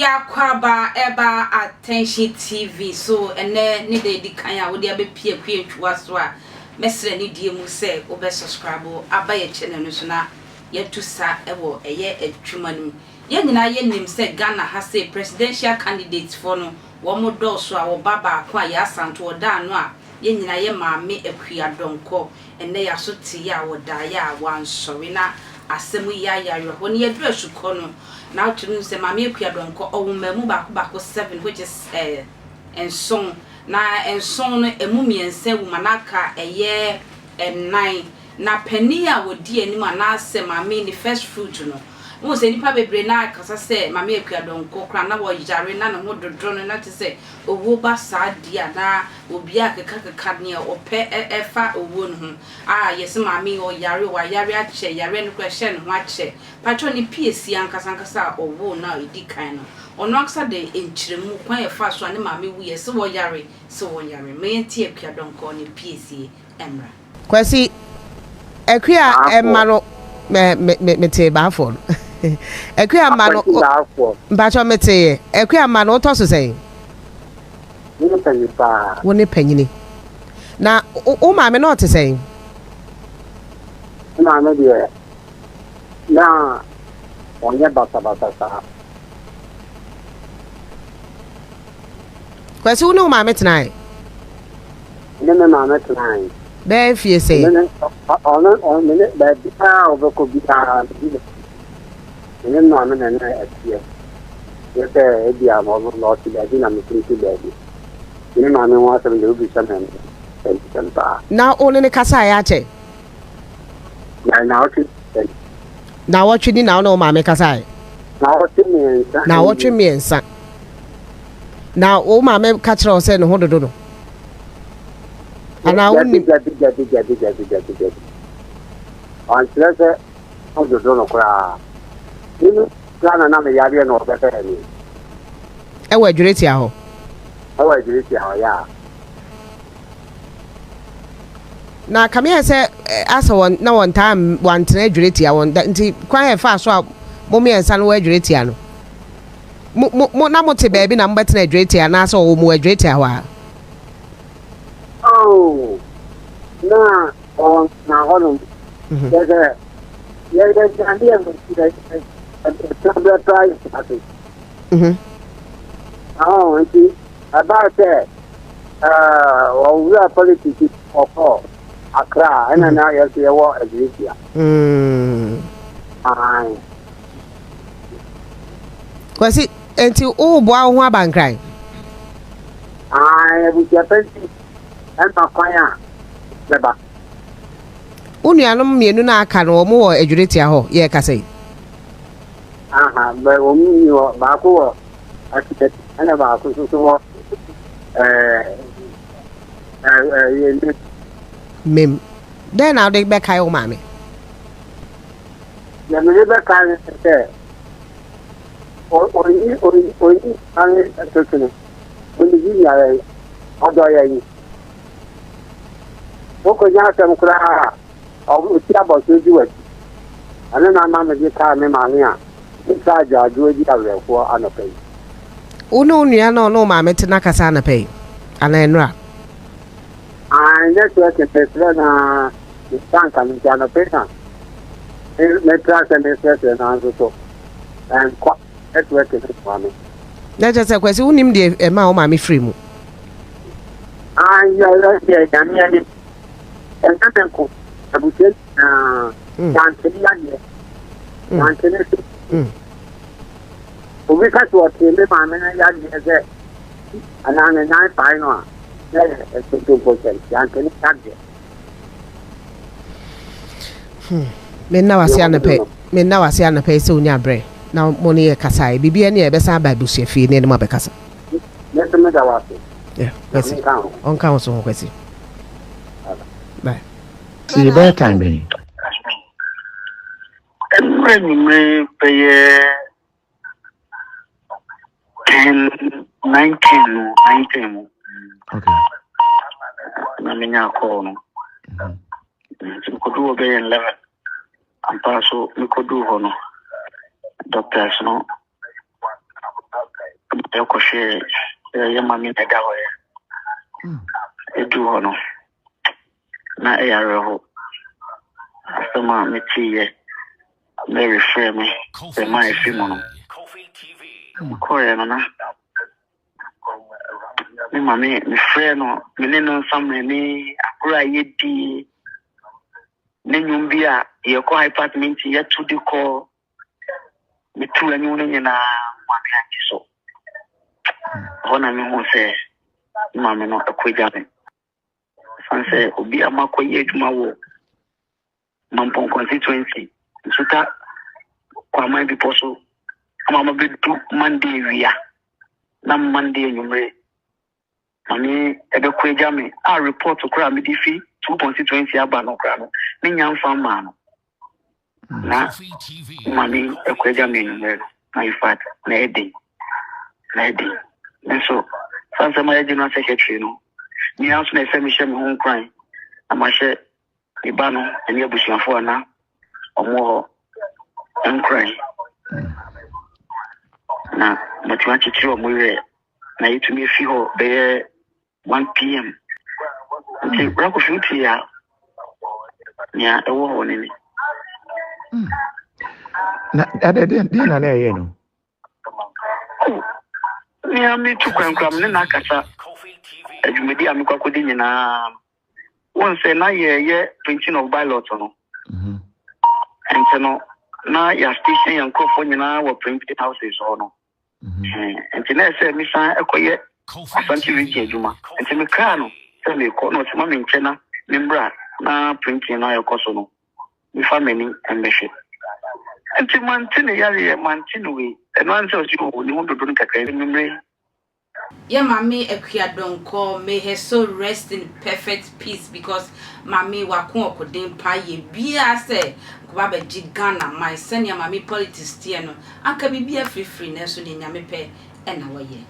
Akua eba attention TV so ene ne de kan ya wo de abepie kwetwa so a mesre ne die mu se wo be subscribe aba ye channel no so na yetusa ewo eye atwuma no ye nyina ye nim se Ghana ha se presidential candidates for no wo mo do so a wo baba Akua ya santo oda no a ye nyina ye maame Akua Donkor ene ya so ti ya wo da ya wan sori na asemu ya yare woni ye dru asuko no now to say mama Akua Donkor owumamu bako 7 which is and song na and song no emu miense wumanaka eye 9 na penny a wodi anim anase mama ni first fruit no mo se nipa bebre na kasa se mama Akua Donkor kra na wo yare na no dodro no na te se owo ba sa dia na obi akeka ne ope efa owo no ho yes mama o yare wa yare ache yare no kwa hye no ho ache patro ni PSC ankasa owo na edi kan no ono aksa de enchiremu kwan efa so ne mama wu ye se wo yare me ti Akua Donkor ni PSC emra kwasi Akua emaro me te ba for Akua mano mbacho mete Akua mano to so sei woni panyini na o maame no te sei maame de na onye basa sa kwasi unu maame tenai ne maame tenai be fie sei on ne ba bia obeko bia ne maame na na atie ye be e bia mo no ti ba di na me ti ba di ne maame wa se le obi shaman na one ne kasa ya che na watch ni na no maame kasa na watch miensa na o maame ka kire o se ne ho dodo no ana woni on stress on dodo no kra ni plana na me yare no be fe ni e wa adwureti aho ya na kamia se asa won na won time wan tena adwureti a won nti kwan e fa so a mo me ensa no adwureti a no mo na mo te baabi na mbetena adwureti a na so wo mo adwureti a wa na on na hono ya andi en the price nti about we are politics of Accra and now you see what Asia kwasi enti o bo a ho abankran we Japan and Akua leba unuanom mienu na aka no mo wo adwureti a ho ye ka sei but we yo ba ko architect and ba ko so mem then now they back o maame ya me be kan se o an atokene oni ji ya odo ya yi ko nya tam kura o ti abo so ji wa ana na ma me ka me maame a ka ja ju ji awe ko anope uno nua no maame te na kasa na pay ana enra network is na banka ni jana pesa network and na so and network is one na just kwesi unim de ma o maame free mu ya jamia ni enten ko abuche na tanteli ya ni tanteli obi ka so tele maame na ya ni ze ana na na pa no me na wase anape se unya bre na mo ne kasa bibia ne e besa ba busu afie ne ma be kasa me da wase yes on kan so kwesi bye see by time be me pay 19 okay na minya ko no ko do be en level am paso ko do hono doctors no yoko share ya mami na dawo ya edu hono na eyaro asema metiye Mary frame the my film Korea no na mi mami mi frɛ no me ne no nsam ni akura yedi ne nyumbi a ye ko apartment ye to di ko me tu anyu no nyina mami anti so hona mi ho sɛ mami no akwaja me sanse obi amakoye adwuma wo mampon constituency nsuta kwa man bi poso ama be du Monday wia na Monday nyumre mami ebe kwaja me a report kura me di fi 2.20 aba no kura no me nyamfa ma no na mami ekwaja me nyumre na ifat na edi so sanse ma edi no secretary no ni anso na femi she me ho kran ama she iba no eni abusuafo na omo nkran na matuwa chichiro mwe na yitumi fi ho be 1 p.m. Nti brako futi ya nya ewo ho ni na ade de na ye no ni ami tu kwankram ne na kasa adwumedi amikwakodi nyina won se na ye printing of ballot no ente no na ya station yankofo nyina wo printing houses ho no ente na se mi san ekoye asanti wiki adwuma ente me ka no se me ko no se ma me nchena membra na printing na yakoso no mi family embeshi ente mantine yare mantine we eno anse o si o ni hodo do nkaka membre yeah, Mami Akua Donkor, may her soul rest in perfect peace because Mami Wakun Okodin Paye Bia say Baba Gigana, my senior Mami politics tiano, and can be a free free nurse in Yamepe and our year.